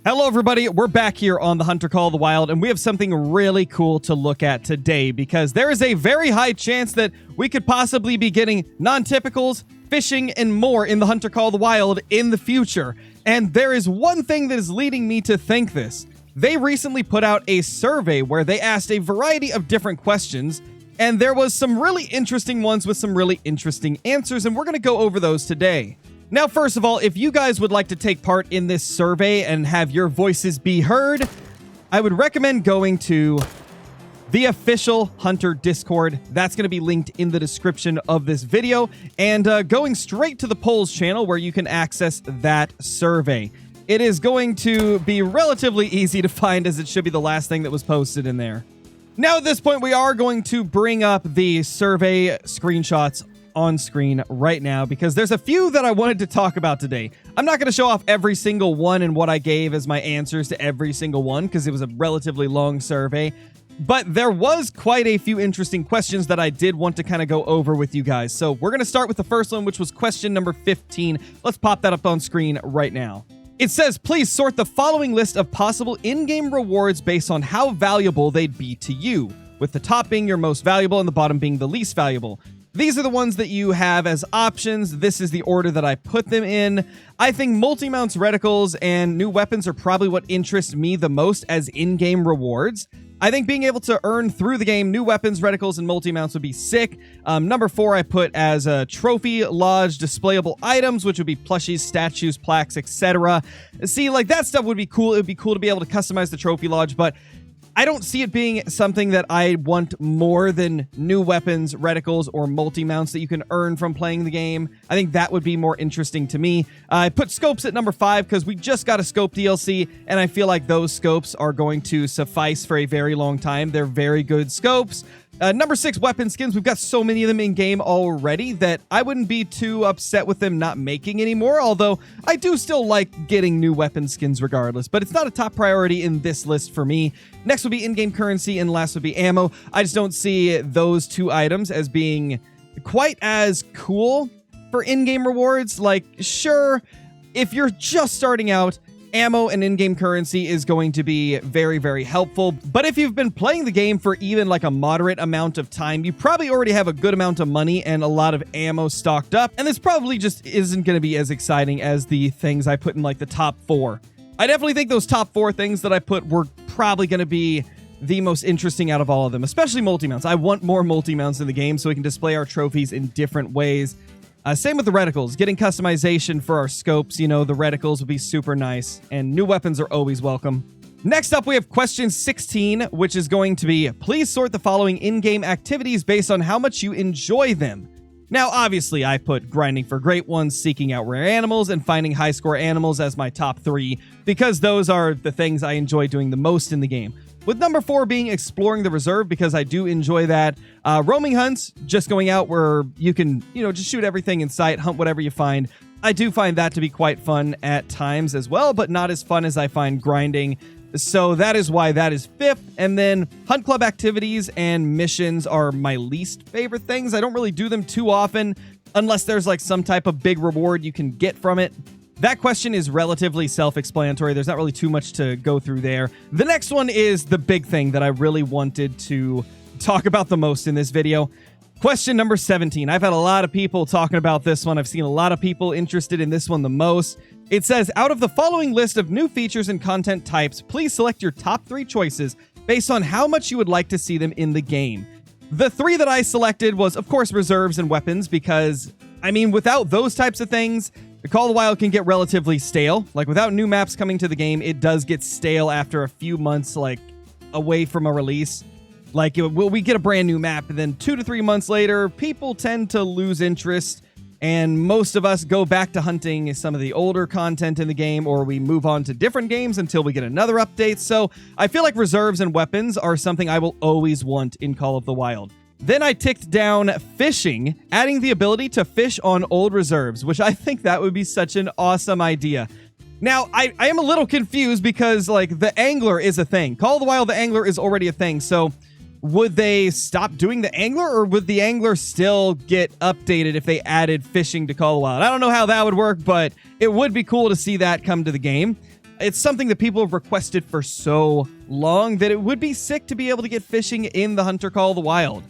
Hello everybody, we're back here on the Hunter Call of the Wild, and we have something really cool to look at today because there is a very high chance that we could possibly be getting non-typicals, fishing, and more in the Hunter Call of the Wild in the future. And there is one thing that is leading me to think this. They recently put out a survey where they asked a variety of different questions, and there was some really interesting ones with some really interesting answers, and we're going to go over those today. Now, first of all, if you guys would like to take part in this survey and have your voices be heard, I would recommend going to the official Hunter Discord. That's going to be linked in the description of this video, and going straight to the polls channel where you can access that survey. It is going to be relatively easy to find, as it should be the last thing that was posted in there. Now, at this point, we are going to bring up the survey screenshots on screen right now because there's a few that I wanted to talk about today. I'm not going to show off every single one and what I gave as my answers to every single one because it was a relatively long survey, but there was quite a few interesting questions that I did want to kind of go over with you guys. So we're going to start with the first one, which was question number 15. Let's pop that up on screen right now. It says, please sort the following list of possible in-game rewards based on how valuable they'd be to you, with the top being your most valuable and the bottom being the least valuable. These are the ones that you have as options. This is the order that I put them in. I think multi-mounts, reticles, and new weapons are probably what interests me the most as in-game rewards. I think being able to earn through the game new weapons, reticles, and multi-mounts would be sick. Number 4 I put as a trophy lodge displayable items, which would be plushies, statues, plaques, etc. See, like that stuff would be cool. It would be cool to be able to customize the trophy lodge, but I don't see it being something that I want more than new weapons, reticles, or multi-mounts that you can earn from playing the game. I think that would be more interesting to me. I put scopes at number 5 because we just got a scope DLC, and I feel like those scopes are going to suffice for a very long time. They're very good scopes. Number 6, weapon skins. We've got so many of them in game already that I wouldn't be too upset with them not making any more, although I do still like getting new weapon skins regardless, but it's not a top priority in this list for me. Next would be in-game currency, and last would be ammo. I just don't see those two items as being quite as cool for in-game rewards. Like, sure, if you're just starting out, ammo and in-game currency is going to be very, very helpful. But if you've been playing the game for even like a moderate amount of time, you probably already have a good amount of money and a lot of ammo stocked up. And this probably just isn't going to be as exciting as the things I put in like the top 4. I definitely think those top 4 things that I put were probably going to be the most interesting out of all of them, especially multi-mounts. I want more multi-mounts in the game so we can display our trophies in different ways. Same with the reticles. Getting customization for our scopes, you know, the reticles would be super nice, and new weapons are always welcome. Next up, we have question 16, which is going to be, please sort the following in-game activities based on how much you enjoy them. Now, obviously, I put grinding for great ones, seeking out rare animals, and finding high-score animals as my top 3, because those are the things I enjoy doing the most in the game. With number 4 being exploring the reserve, because I do enjoy that. Roaming hunts, just going out where you can, you know, just shoot everything in sight, hunt whatever you find. I do find that to be quite fun at times as well, but not as fun as I find grinding. So that is why that is 5th. And then hunt club activities and missions are my least favorite things. I don't really do them too often unless there's like some type of big reward you can get from it. That question is relatively self-explanatory. There's not really too much to go through there. The next one is the big thing that I really wanted to talk about the most in this video. Question number 17. I've had a lot of people talking about this one. I've seen a lot of people interested in this one the most. It says, out of the following list of new features and content types, please select your top 3 choices based on how much you would like to see them in the game. The 3 that I selected was, of course, reserves and weapons, because, I mean, without those types of things, the Call of the Wild can get relatively stale. Like, without new maps coming to the game, it does get stale after a few months, like, away from a release. Like, we get a brand new map, and then 2 to 3 months later, people tend to lose interest, and most of us go back to hunting some of the older content in the game, or we move on to different games until we get another update. So I feel like reserves and weapons are something I will always want in Call of the Wild. Then I ticked down fishing, adding the ability to fish on old reserves, which I think that would be such an awesome idea. Now, I am a little confused because, like, the angler is a thing. Call of the Wild, the angler is already a thing, so would they stop doing the angler, or would the angler still get updated if they added fishing to Call of the Wild? I don't know how that would work, but it would be cool to see that come to the game. It's something that people have requested for so long that it would be sick to be able to get fishing in the Hunter Call of the Wild.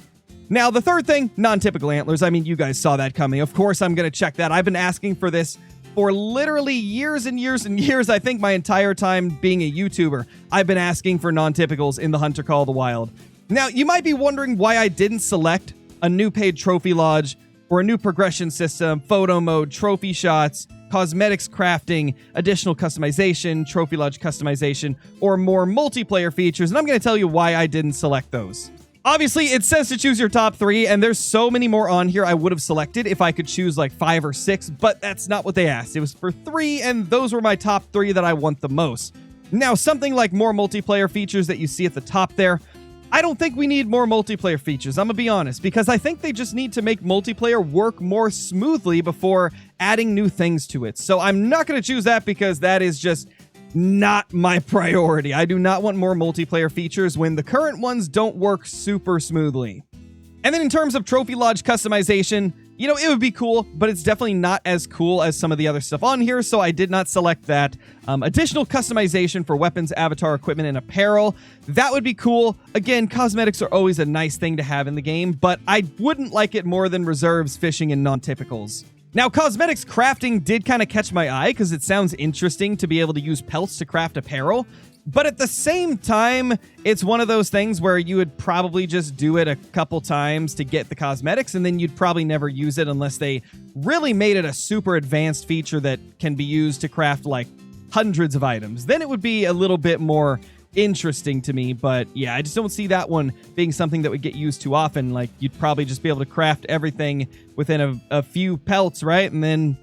Now, the third thing, non-typical antlers. I mean, you guys saw that coming. Of course, I'm going to check that. I've been asking for this for literally years and years and years. I think my entire time being a YouTuber, I've been asking for non-typicals in the Hunter Call of the Wild. Now, you might be wondering why I didn't select a new paid trophy lodge or a new progression system, photo mode, trophy shots, cosmetics crafting, additional customization, trophy lodge customization, or more multiplayer features, and I'm going to tell you why I didn't select those. Obviously, it says to choose your top 3, and there's so many more on here I would have selected if I could choose like 5 or 6, but that's not what they asked. It was for 3, and those were my top 3 that I want the most. Now, something like more multiplayer features that you see at the top there, I don't think we need more multiplayer features, I'm gonna be honest, because I think they just need to make multiplayer work more smoothly before adding new things to it. So I'm not gonna choose that because that is just not my priority. I do not want more multiplayer features when the current ones don't work super smoothly. And then in terms of trophy lodge customization, you know, it would be cool, but it's definitely not as cool as some of the other stuff on here, so I did not select that. Additional customization for weapons, avatar, equipment, and apparel. That would be cool. Again, cosmetics are always a nice thing to have in the game, but I wouldn't like it more than reserves, fishing, and non-typicals. Now, cosmetics crafting did kind of catch my eye because it sounds interesting to be able to use pelts to craft apparel. But at the same time, it's one of those things where you would probably just do it a couple times to get the cosmetics, and then you'd probably never use it unless they really made it a super advanced feature that can be used to craft like hundreds of items. Then it would be a little bit more interesting to me, but yeah, I just don't see that one being something that would get used too often. Like, you'd probably just be able to craft everything within a few pelts, right? And then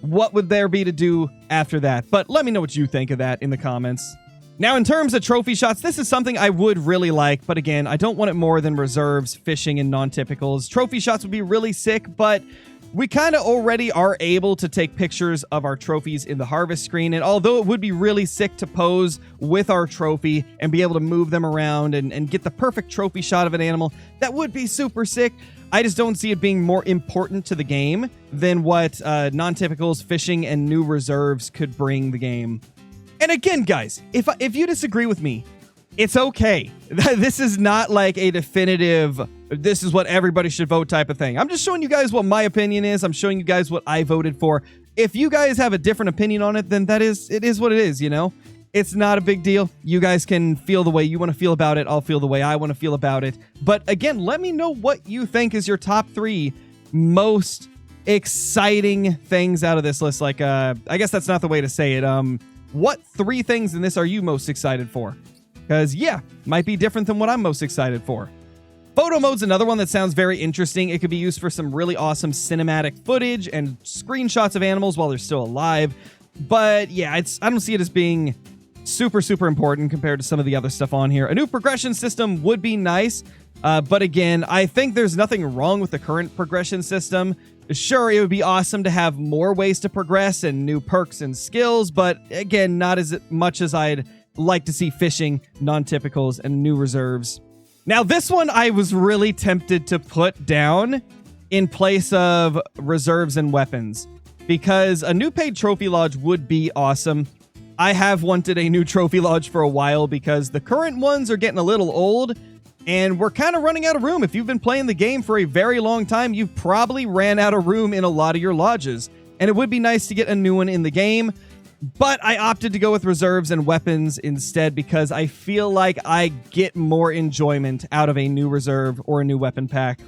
what would there be to do after that? But let me know what you think of that in the comments. Now, in terms of trophy shots, this is something I would really like, but again, I don't want it more than reserves, fishing, and non-typicals. Trophy shots would be really sick, but we kind of already are able to take pictures of our trophies in the harvest screen, and although it would be really sick to pose with our trophy and be able to move them around and get the perfect trophy shot of an animal, that would be super sick. I just don't see it being more important to the game than what non-typicals, fishing, and new reserves could bring the game. And again, guys, if you disagree with me, it's okay. This is not like a definitive, this is what everybody should vote type of thing. I'm just showing you guys what my opinion is. I'm showing you guys what I voted for. If you guys have a different opinion on it, then it is what it is, you know? It's not a big deal. You guys can feel the way you want to feel about it. I'll feel the way I want to feel about it. But again, let me know what you think is your top 3 most exciting things out of this list. Like, I guess that's not the way to say it. What 3 things in this are you most excited for? Because, yeah, might be different than what I'm most excited for. Photo mode's another one that sounds very interesting. It could be used for some really awesome cinematic footage and screenshots of animals while they're still alive. But, yeah, I don't see it as being super, super important compared to some of the other stuff on here. A new progression system would be nice. But again, I think there's nothing wrong with the current progression system. Sure, it would be awesome to have more ways to progress and new perks and skills, but again, not as much as I'd like to see fishing, non-typicals, and new reserves. Now, this one I was really tempted to put down in place of reserves and weapons, because a new paid trophy lodge would be awesome. I have wanted a new trophy lodge for a while because the current ones are getting a little old, and we're kind of running out of room. If you've been playing the game for a very long time, you've probably ran out of room in a lot of your lodges. And it would be nice to get a new one in the game. But I opted to go with reserves and weapons instead because I feel like I get more enjoyment out of a new reserve or a new weapon pack.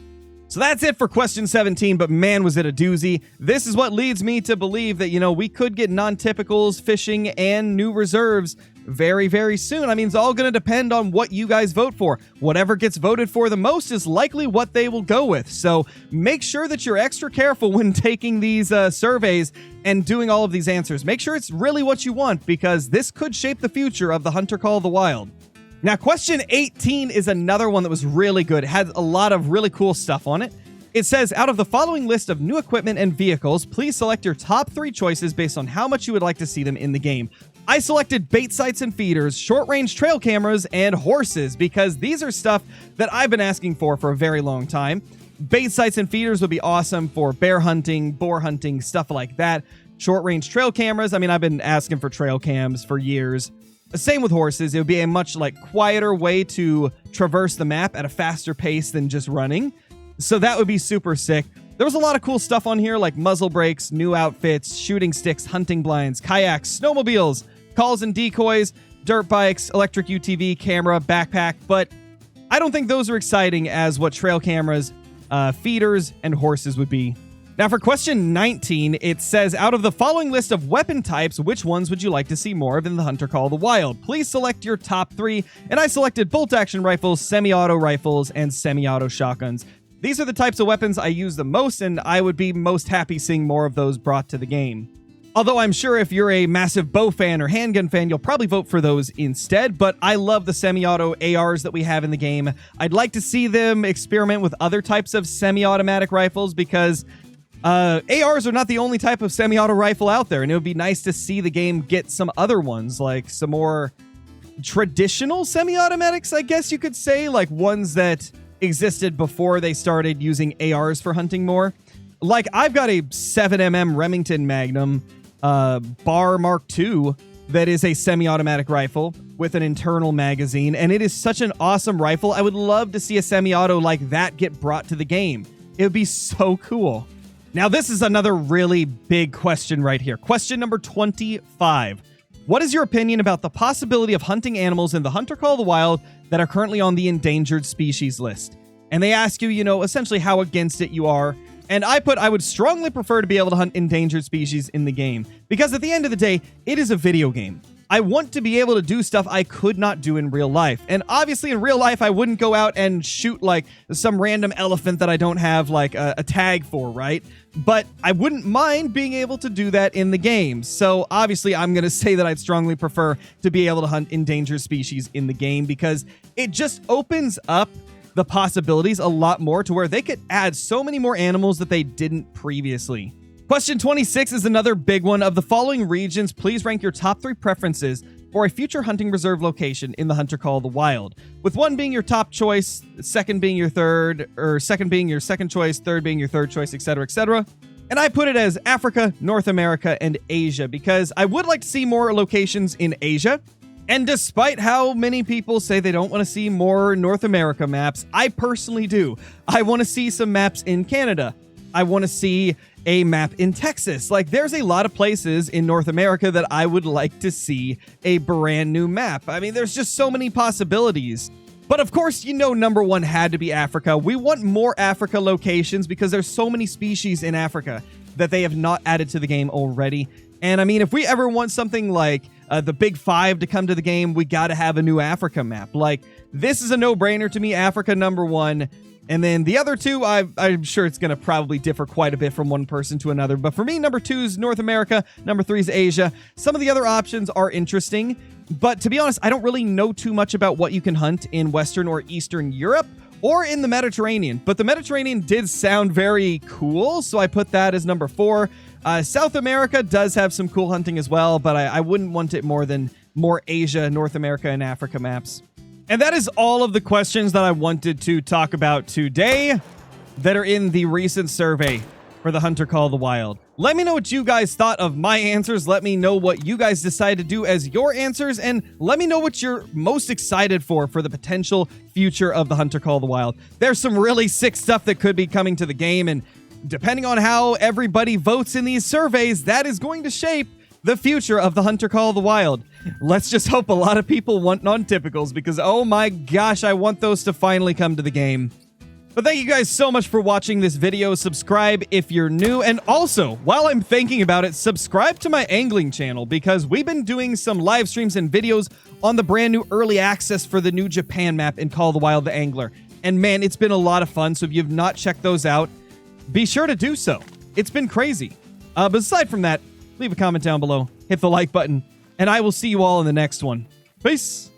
So that's it for question 17, but man, was it a doozy. This is what leads me to believe that, you know, we could get non-typicals, fishing, and new reserves very, very soon. I mean, it's all going to depend on what you guys vote for. Whatever gets voted for the most is likely what they will go with. So make sure that you're extra careful when taking these surveys and doing all of these answers. Make sure it's really what you want, because this could shape the future of the Hunter Call of the Wild. Now, question 18 is another one that was really good. It had a lot of really cool stuff on it. It says, out of the following list of new equipment and vehicles, please select your top 3 choices based on how much you would like to see them in the game. I selected bait sites and feeders, short-range trail cameras, and horses, because these are stuff that I've been asking for a very long time. Bait sites and feeders would be awesome for bear hunting, boar hunting, stuff like that. short-range trail cameras. I mean, I've been asking for trail cams for years. Same with horses. It would be a much quieter way to traverse the map at a faster pace than just running. So that would be super sick. There was a lot of cool stuff on here, like muzzle brakes, new outfits, shooting sticks, hunting blinds, kayaks, snowmobiles, calls and decoys, dirt bikes, electric UTV, camera, backpack, but I don't think those are exciting as what trail cameras, feeders, and horses would be. Now for question 19, it says, out of the following list of weapon types, which ones would you like to see more of in the Hunter Call of the Wild? Please select your top 3, and I selected bolt-action rifles, semi-auto rifles, and semi-auto shotguns. These are the types of weapons I use the most, and I would be most happy seeing more of those brought to the game. Although I'm sure if you're a massive bow fan or handgun fan, you'll probably vote for those instead, but I love the semi-auto ARs that we have in the game. I'd like to see them experiment with other types of semi-automatic rifles because ARs are not the only type of semi-auto rifle out there, and it would be nice to see the game get some other ones, like some more traditional semi-automatics, I guess you could say, like ones that existed before they started using ARs for hunting more. Like, I've got a 7mm Remington Magnum Bar Mark II that is a semi-automatic rifle with an internal magazine, and it is such an awesome rifle. I would love to see a semi-auto like that get brought to the game. It would be so cool. Now, this is another really big question right here. Question number 25. What is your opinion about the possibility of hunting animals in the Hunter Call of the Wild that are currently on the endangered species list? And they ask you, essentially how against it you are. And I would strongly prefer to be able to hunt endangered species in the game. Because at the end of the day, it is a video game. I want to be able to do stuff I could not do in real life. And obviously in real life, I wouldn't go out and shoot some random elephant that I don't have a tag for, right? But I wouldn't mind being able to do that in the game. So obviously I'm going to say that I'd strongly prefer to be able to hunt endangered species in the game because it just opens up the possibilities a lot more to where they could add so many more animals that they didn't previously. Question 26 is another big one. Of the following regions, please rank your top 3 preferences for a future hunting reserve location in the Hunter Call of the Wild, with 1 being your top choice, second being your third, or second being your second choice, third being your third choice, etc., etc. And I put it as Africa, North America, and Asia because I would like to see more locations in Asia. And despite how many people say they don't want to see more North America maps, I personally do. I want to see some maps in Canada. I want to see a map in Texas. There's a lot of places in North America that I would like to see a brand new map. I mean, there's just so many possibilities. But of course, number 1 had to be Africa. We want more Africa locations because there's so many species in Africa that they have not added to the game already. And I mean, if we ever want something like the Big 5 to come to the game, we got to have a new Africa map. This is a no-brainer to me, Africa number 1. And then the other 2, I'm sure it's going to probably differ quite a bit from one person to another. But for me, number 2 is North America, number 3 is Asia. Some of the other options are interesting. But to be honest, I don't really know too much about what you can hunt in Western or Eastern Europe or in the Mediterranean. But the Mediterranean did sound very cool, so I put that as number 4. South America does have some cool hunting as well, but I wouldn't want it more than more Asia, North America, and Africa maps. And that is all of the questions that I wanted to talk about today that are in the recent survey for the Hunter Call of the Wild. Let me know what you guys thought of my answers. Let me know what you guys decided to do as your answers, and let me know what you're most excited for the potential future of the Hunter Call of the Wild. There's some really sick stuff that could be coming to the game, and depending on how everybody votes in these surveys, that is going to shape the future of the Hunter Call of the Wild. Let's just hope a lot of people want non-typicals because, oh my gosh, I want those to finally come to the game. But thank you guys so much for watching this video. Subscribe if you're new. And also, while I'm thinking about it, subscribe to my angling channel because we've been doing some live streams and videos on the brand new early access for the new Japan map in Call of the Wild the Angler. And man, it's been a lot of fun. So if you've not checked those out, be sure to do so. It's been crazy. But aside from that, leave a comment down below, hit the like button, and I will see you all in the next one. Peace!